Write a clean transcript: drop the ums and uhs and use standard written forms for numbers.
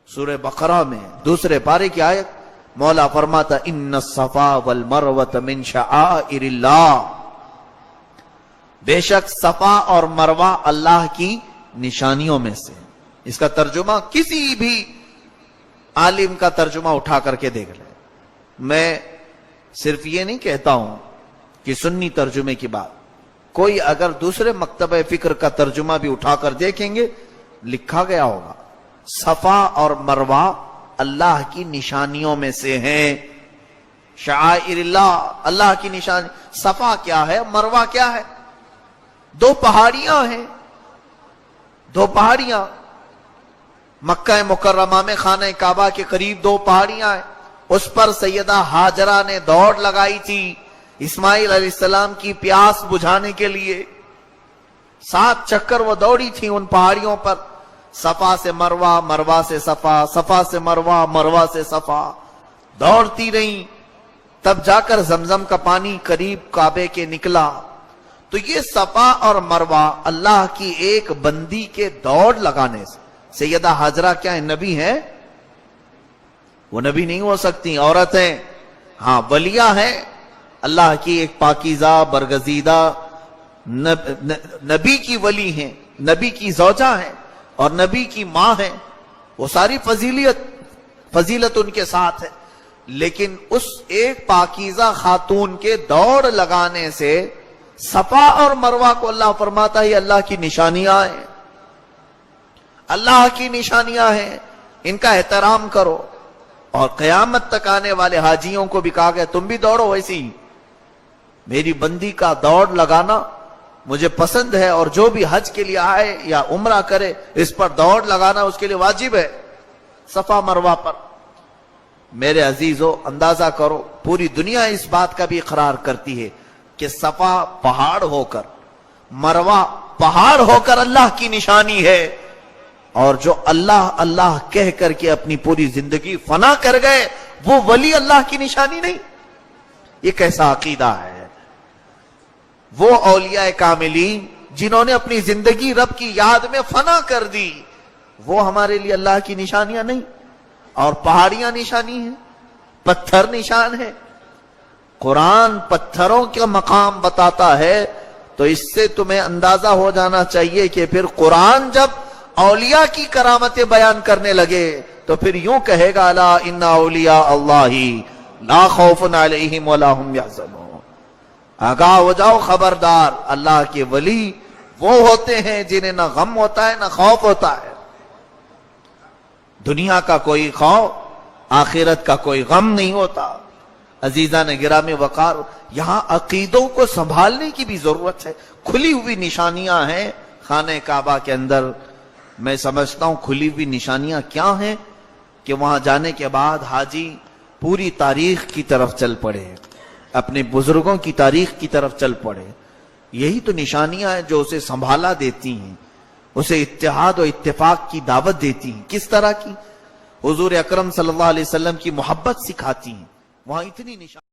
سورہ بقرہ میں دوسرے پارے کی آیت مولا فرماتا ان الصفا والمروۃ من شعائر اللہ، بے شک صفا اور مروہ اللہ کی نشانیوں میں سے۔ اس کا ترجمہ کسی بھی عالم کا ترجمہ اٹھا کر کے دیکھ لیں۔ میں صرف یہ نہیں کہتا ہوں کہ سنی ترجمے کی بات، کوئی اگر دوسرے مکتبہ فکر کا ترجمہ بھی اٹھا کر دیکھیں گے، لکھا گیا ہوگا صفا اور مروہ اللہ کی نشانیوں میں سے ہیں۔ شعائر اللہ، اللہ کی نشانی۔ صفا کیا ہے، مروہ کیا ہے؟ دو پہاڑیاں ہیں، دو پہاڑیاں مکہ مکرمہ میں خانہ کعبہ کے قریب دو پہاڑیاں ہیں۔ اس پر سیدہ ہاجرہ نے دوڑ لگائی تھی اسماعیل علیہ السلام کی پیاس بجھانے کے لیے۔ 7 چکر وہ دوڑی تھی ان پہاڑیوں پر، صفا سے مروہ، مروہ سے صفا، صفا سے مروہ، مروہ سے صفا، دوڑتی رہیں، تب جا کر زمزم کا پانی قریب کعبے کے نکلا۔ تو یہ صفا اور مروہ اللہ کی ایک بندی کے دوڑ لگانے سے۔ سیدہ ہاجرہ کیا ہے، نبی ہے؟ وہ نبی نہیں ہو سکتی، عورت ہیں، ہاں ولیہ ہیں، اللہ کی ایک پاکیزہ برگزیدہ نبی کی ولی ہیں، نبی کی زوجہ ہیں اور نبی کی ماں ہیں۔ وہ ساری فضیلت ان کے ساتھ ہے، لیکن اس ایک پاکیزہ خاتون کے دوڑ لگانے سے صفا اور مروہ کو اللہ فرماتا ہے یہ اللہ کی نشانیاں ہیں، اللہ کی نشانیاں ہیں، ان کا احترام کرو۔ اور قیامت تک آنے والے حاجیوں کو بھی کہا گیا تم بھی دوڑو ویسی ہی۔ میری بندی کا دوڑ لگانا مجھے پسند ہے، اور جو بھی حج کے لیے آئے یا عمرہ کرے اس پر دوڑ لگانا اس کے لیے واجب ہے، صفا مروہ پر۔ میرے عزیزو اندازہ کرو، پوری دنیا اس بات کا بھی اقرار کرتی ہے کہ صفا پہاڑ ہو کر، مروہ پہاڑ ہو کر اللہ کی نشانی ہے، اور جو اللہ اللہ کہہ کر کے اپنی پوری زندگی فنا کر گئے وہ ولی اللہ کی نشانی نہیں۔ یہ کیسا عقیدہ ہے؟ وہ اولیاء کاملین جنہوں نے اپنی زندگی رب کی یاد میں فنا کر دی، وہ ہمارے لیے اللہ کی نشانیاں نہیں؟ اور پہاڑیاں نشانی ہیں، پتھر نشان ہے۔ قرآن پتھروں کا مقام بتاتا ہے، تو اس سے تمہیں اندازہ ہو جانا چاہیے کہ پھر قرآن جب اولیاء کی کرامتیں بیان کرنے لگے تو پھر یوں کہے گا الا ان اولیاء اللہ لا خوف علیہم ولا هم یحزنون۔ آگاہ ہو جاؤ، خبردار، اللہ کے ولی وہ ہوتے ہیں جنہیں نہ غم ہوتا ہے نہ خوف ہوتا ہے۔ دنیا کا کوئی خوف، آخرت کا کوئی غم نہیں ہوتا۔ عزیزان گرامی وقار، یہاں عقیدوں کو سنبھالنے کی بھی ضرورت ہے۔ کھلی ہوئی نشانیاں ہیں خانہ کعبہ کے اندر۔ میں سمجھتا ہوں کھلی ہوئی نشانیاں کیا ہیں کہ وہاں جانے کے بعد حاجی پوری تاریخ کی طرف چل پڑے، اپنے بزرگوں کی تاریخ کی طرف چل پڑے۔ یہی تو نشانیاں ہیں جو اسے سنبھالا دیتی ہیں، اسے اتحاد و اتفاق کی دعوت دیتی ہیں۔ کس طرح کی؟ حضور اکرم صلی اللہ علیہ وسلم کی محبت سکھاتی ہیں۔ وہاں اتنی نشان